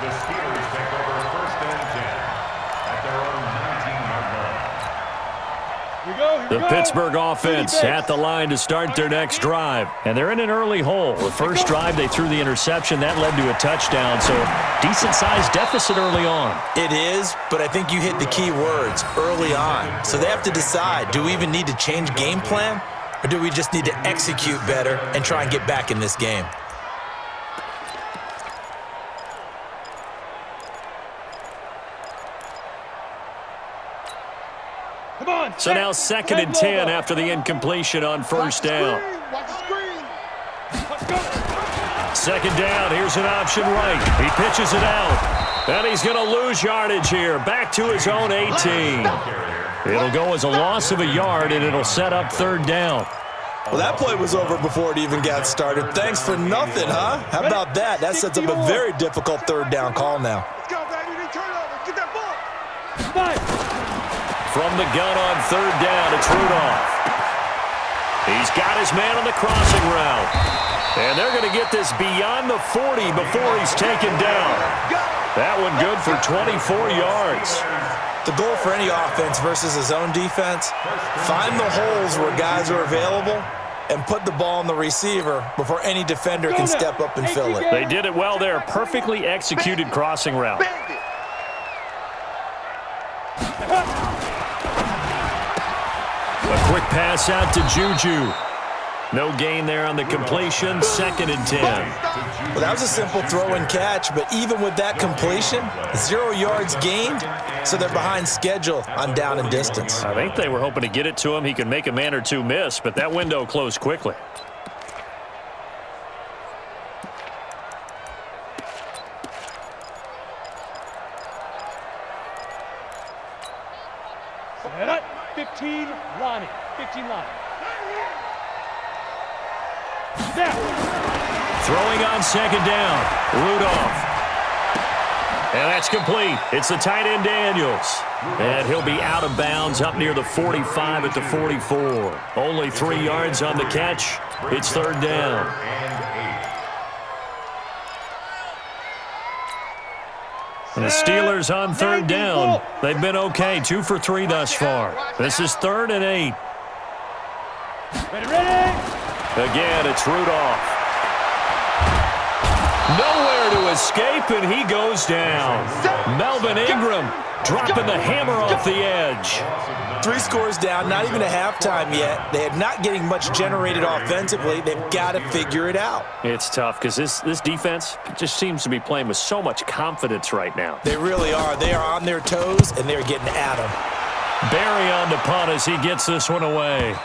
The Steelers take over 1st and 10 at their own 19-yard line. The Pittsburgh offense at the line to start their next drive. And they're in an early hole. The first drive, they threw the interception. That led to a touchdown, so decent-sized deficit early on. It is, but I think you hit the key words, early on. So they have to decide, do we even need to change game plan, or do we just need to execute better and try and get back in this game? So now 2nd and 10 after the incompletion on first down. 2nd down, here's an option right. He pitches it out. And he's going to lose yardage here. Back to his own 18. It'll go as a loss of a yard, and it'll set up 3rd down. Well, that play was over before it even got started. Thanks for nothing, huh? How about that? That sets up a very difficult 3rd down call now. Let's go, baby. Turn over. Get that ball. From the gun on 3rd down, it's Rudolph. He's got his man on the crossing route. And they're going to get this beyond the 40 before he's taken down. That one good for 24 yards. The goal for any offense versus his own defense, find the holes where guys are available and put the ball on the receiver before any defender can step up and fill it. They did it well there. Perfectly executed crossing route. A quick pass out to Juju. No gain there on the completion. 2nd and 10. Well, that was a simple throw and catch, but even with that completion, 0 yards gained, so they're behind schedule on down and distance. I think they were hoping to get it to him. He could make a man or two miss, but that window closed quickly. Set up. 15 Lonnie. 15 Lonnie. Now. Throwing on 2nd down. Rudolph. And that's complete. It's the tight end Daniels. And he'll be out of bounds up near the 45 at the 44. Only 3 yards on the catch. It's 3rd down. And the Steelers on 3rd down. They've been okay. 2 for 3 thus far. This is 3rd and 8. Ready. Again, it's Rudolph. Nowhere to escape, and he goes down. Melvin Ingram dropping the hammer off the edge. 3 scores down, not even a halftime yet. They are not getting much generated offensively. They've got to figure it out. It's tough because this defense just seems to be playing with so much confidence right now. They really are. They are on their toes, and they're getting at them. Barry on the punt as he gets this one away.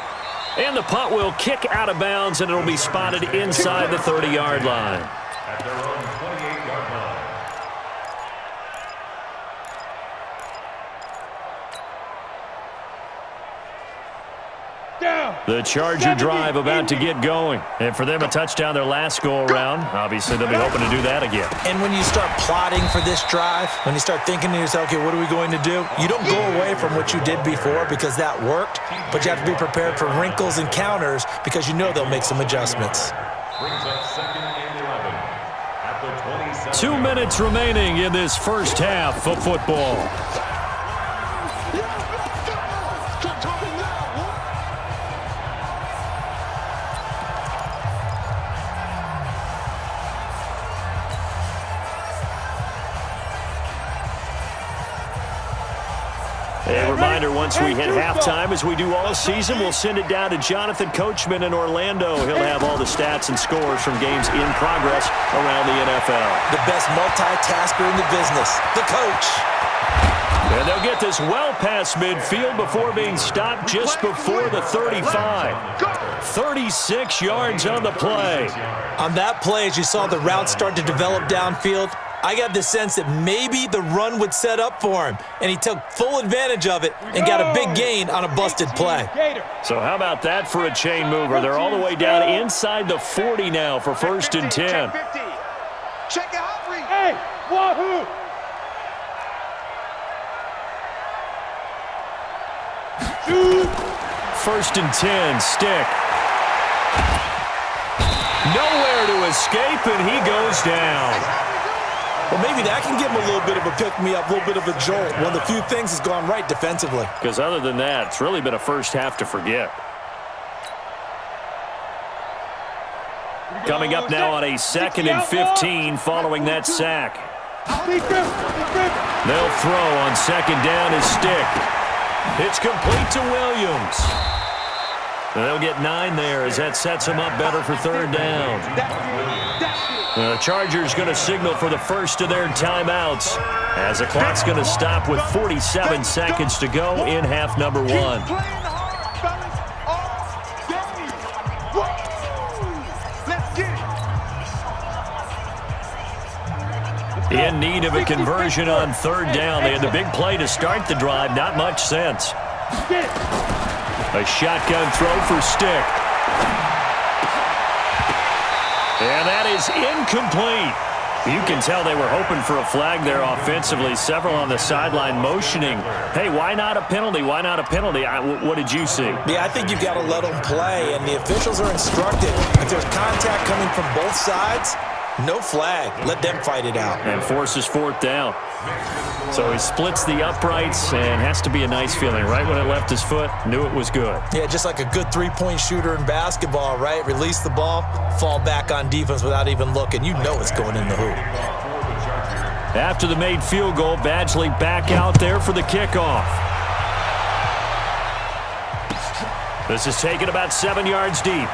And the punt will kick out of bounds, and it'll be spotted inside the 30-yard line. At their own 28-yard line. The Charger drive about to get going. And for them, a touchdown their last go-around. Obviously, they'll be hoping to do that again. And when you start plotting for this drive, when you start thinking to yourself, okay, what are we going to do? You don't go away from what you did before because that worked, but you have to be prepared for wrinkles and counters because you know they'll make some adjustments. Brings up 2nd and 11 at the 27. 2 minutes remaining in this first half of football. A reminder, once we hit halftime, as we do all season, we'll send it down to Jonathan Coachman in Orlando. He'll have all the stats and scores from games in progress around the NFL. The best multitasker in the business, the coach. And they'll get this well past midfield before being stopped just before the 35. 36 yards on the play. On that play, as you saw the route start to develop downfield, I got the sense that maybe the run would set up for him, and he took full advantage of it and got a big gain on a busted play. So how about that for a chain mover? They're all the way down inside the 40 now for 1st and 10. Check out. Hey, wahoo! First and 10, stick. Nowhere to escape, and he goes down. Well, maybe that can give him a little bit of a pick-me-up, a little bit of a jolt. One of the few things has gone right defensively. Because other than that, it's really been a first half to forget. Coming up now on a 2nd and 15 following that sack. They'll throw on 2nd down his stick. It's complete to Williams. They'll get 9 there as that sets them up better for 3rd down. The Chargers going to signal for the first of their timeouts as the clock's going to stop with 47 seconds to go in half number 1. In need of a conversion on 3rd down. They had the big play to start the drive. Not much sense. A shotgun throw for Stick. And that is incomplete. You can tell they were hoping for a flag there offensively. Several on the sideline motioning. Hey, why not a penalty? Why not a penalty? What did you see? Yeah, I think you've got to let them play, and the officials are instructed. If there's contact coming from both sides, no flag. Let them fight it out. And forces 4th down. So he splits the uprights, and has to be a nice feeling. Right when it left his foot, knew it was good. Yeah, just like a good three-point shooter in basketball, right? Release the ball, fall back on defense without even looking. You know it's going in the hoop. After the made field goal, Badgley back out there for the kickoff. This is taken about 7 yards deep.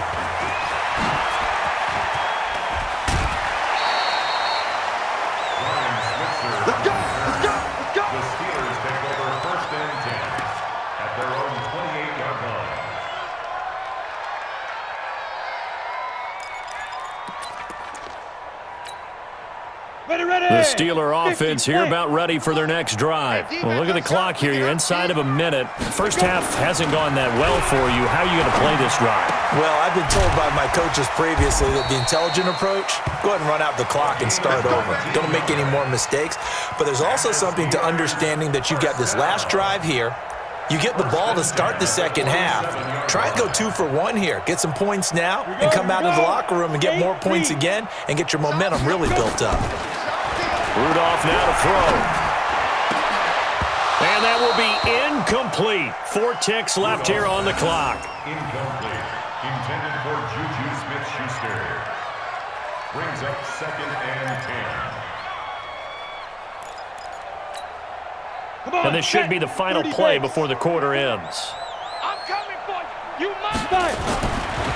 The Steeler offense here about ready for their next drive. Well, look at the clock here. You're inside of a minute. First half hasn't gone that well for you. How are you going to play this drive? Well, I've been told by my coaches previously that the intelligent approach, go ahead and run out the clock and start over. Don't make any more mistakes. But there's also something to understanding that you've got this last drive here. You get the ball to start the second half. Try and go 2 for 1 here. Get some points now and come out of the locker room and get more points again and get your momentum really built up. Rudolph now to throw. And that will be incomplete. 4 ticks left here on the clock. Incomplete. Intended for Juju Smith-Schuster. Brings up 2nd and 10. And this should be the final play before the quarter ends. I'm coming for you. You must.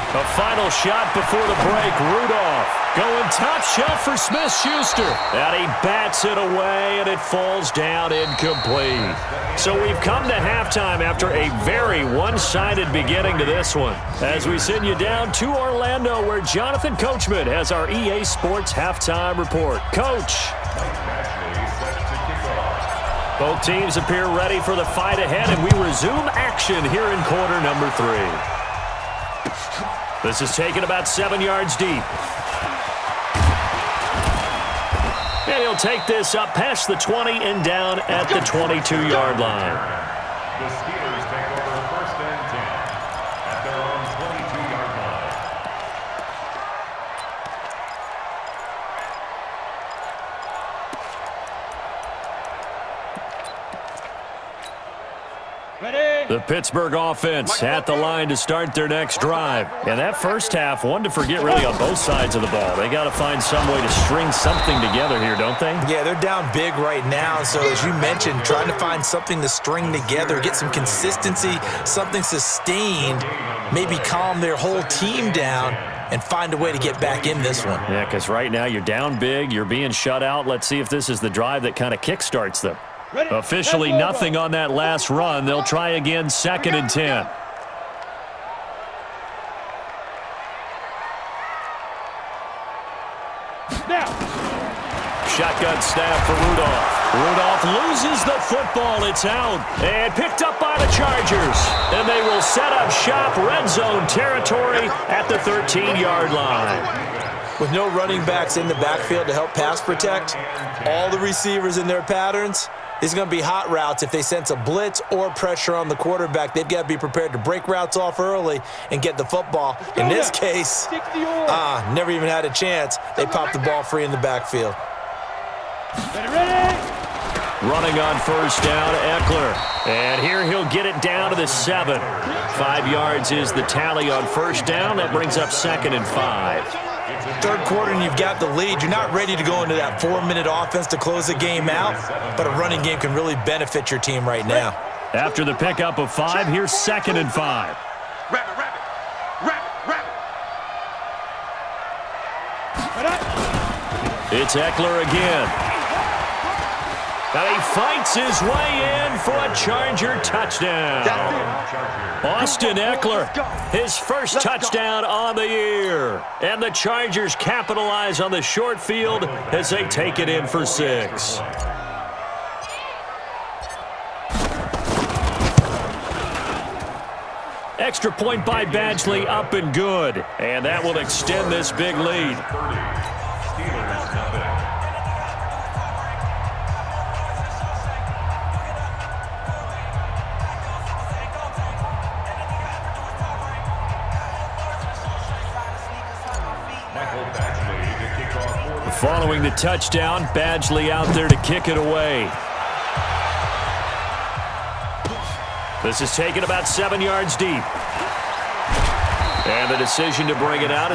A final shot before the break. Rudolph going top shot for Smith-Schuster. And he bats it away, and it falls down incomplete. So we've come to halftime after a very one-sided beginning to this one. As we send you down to Orlando, where Jonathan Coachman has our EA Sports halftime report. Coach. Both teams appear ready for the fight ahead, and we resume action here in quarter number 3. This is taken about 7 yards deep. And he'll take this up past the 20 and down at the 22-yard line. The Steelers take over 1st and 10 at their own 22-yard line. The Pittsburgh offense at the line to start their next drive. And that first half, one to forget really on both sides of the ball. They got to find some way to string something together here, don't they? Yeah, they're down big right now. So as you mentioned, trying to find something to string together, get some consistency, something sustained, maybe calm their whole team down and find a way to get back in this one. Yeah, because right now you're down big, you're being shut out. Let's see if this is the drive that kind of kickstarts them. Officially nothing on that last run. They'll try again 2nd and 10. Shotgun snap for Rudolph. Rudolph loses the football. It's out. And picked up by the Chargers. And they will set up shop red zone territory at the 13-yard line. With no running backs in the backfield to help pass protect, all the receivers in their patterns, it's going to be hot routes. If they sense a blitz or pressure on the quarterback, they've got to be prepared to break routes off early and get the football. In this case, never even had a chance. They popped the ball free in the backfield. Running on first down, Eckler. And here he'll get it down to the 7. 5 yards is the tally on first down. That brings up 2nd and 5. Third quarter and you've got the lead. You're not ready to go into that 4-minute offense to close the game out, but a running game can really benefit your team right now. After the pickup of 5, here's 2nd and 5. It's Eckler again. And he fights his way in for a Charger touchdown. Austin Eckler, his first touchdown on the year. And the Chargers capitalize on the short field as they take it in for 6. Extra point by Badgley, up and good. And that will extend this big lead. Following the touchdown, Badgley out there to kick it away. This is taken about 7 yards deep. And the decision to bring it out